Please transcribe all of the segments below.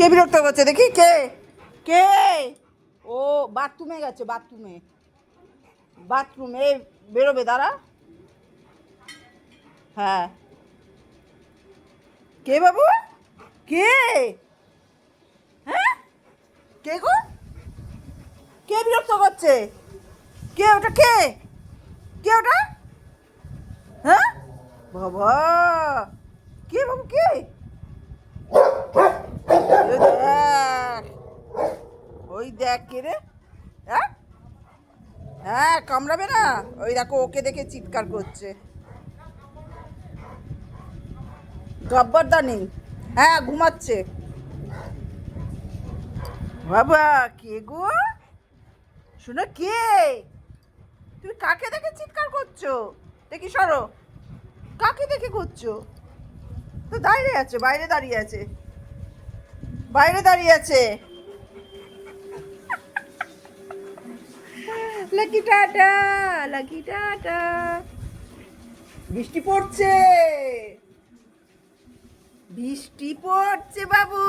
কে বিরক্ত করছে দেখি? কে কে? ও বাথরুমে গেছে, বাথরুমে বেরোবে, দাঁড়া। হ্যাঁ, কে বাবু? কে? হ্যাঁ, কে গো? কে বিরক্ত করছে? কে ওটা? কে? কে ওটা? হ্যাঁ বাবা, কে বাবু? কে? ওই দেখ, ওই দেখ কে রে? হ্যাঁ, হ্যাঁ কামড়াবে না? ওই দেখো, ওকে দেখে চিৎকার করছে। জব্বরদানি। হ্যাঁ, ঘুমাচ্ছে। বাবা, কে গো? শোনো, কে? তুমি কাকে দেখে চিৎকার করছো? দেখি সরো। কাকে দেখে করছো? তো দাঁড়িয়ে আছে, বাইরে দাঁড়িয়ে আছে, বাইরে দাঁড়িয়ে আছে। Lucky tata, lucky tata. বৃষ্টি পড়ছে, বৃষ্টি পড়ছে বাবু।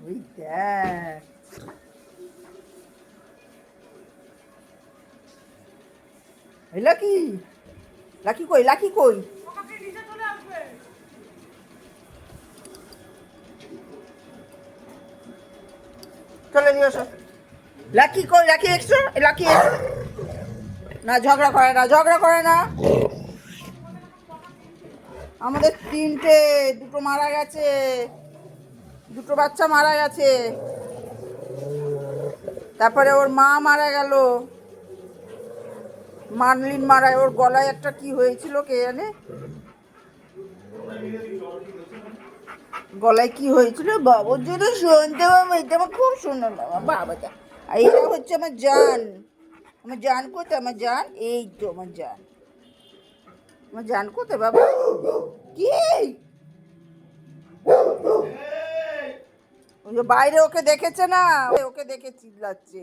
ওই দেখ, এই লাকি, লাকি কই? লাকি কই? চলে দিয়ে আসো। লাকি কই? লাকি এক্সট্রা, লাকি না, ঝগড়া করে না, ঝগড়া করে না। আমাদের তিনটে, দুটো মারা গেছে, দুটো বাচ্চা মারা গেছে। তারপরে ওর মা মারা গেল, মানলিন মারা। ওর গলায় একটা কি হয়েছিল কে জানে, গলায় কি হয়েছিল বাবুর জন্য শুনতে পাবো। এটা আমার খুব সুন্দর বাবা, বাবাটা। আর এটা হচ্ছে আমার জান। আমার জান কোথায়? আমার জান এই তো, আমার জান। আমার জান কোথায় বাবা? কি? ওই যে বাইরে ওকে দেখেছে না, ওকে দেখে চিল্লাচ্ছে।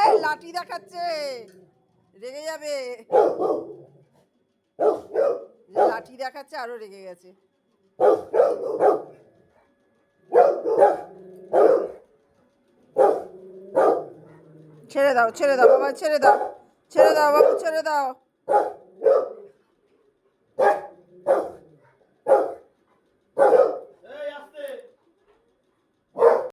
এই লাঠি দেখাচ্ছে, রেগে যাবে। লাঠি দেখাচ্ছে, আরো রেগে গেছে। ছেড়ে দাও, ছেড়ে দাও বাবা, ছেড়ে দাও, ছেড়ে দাও বাবু, ছেড়ে দাও।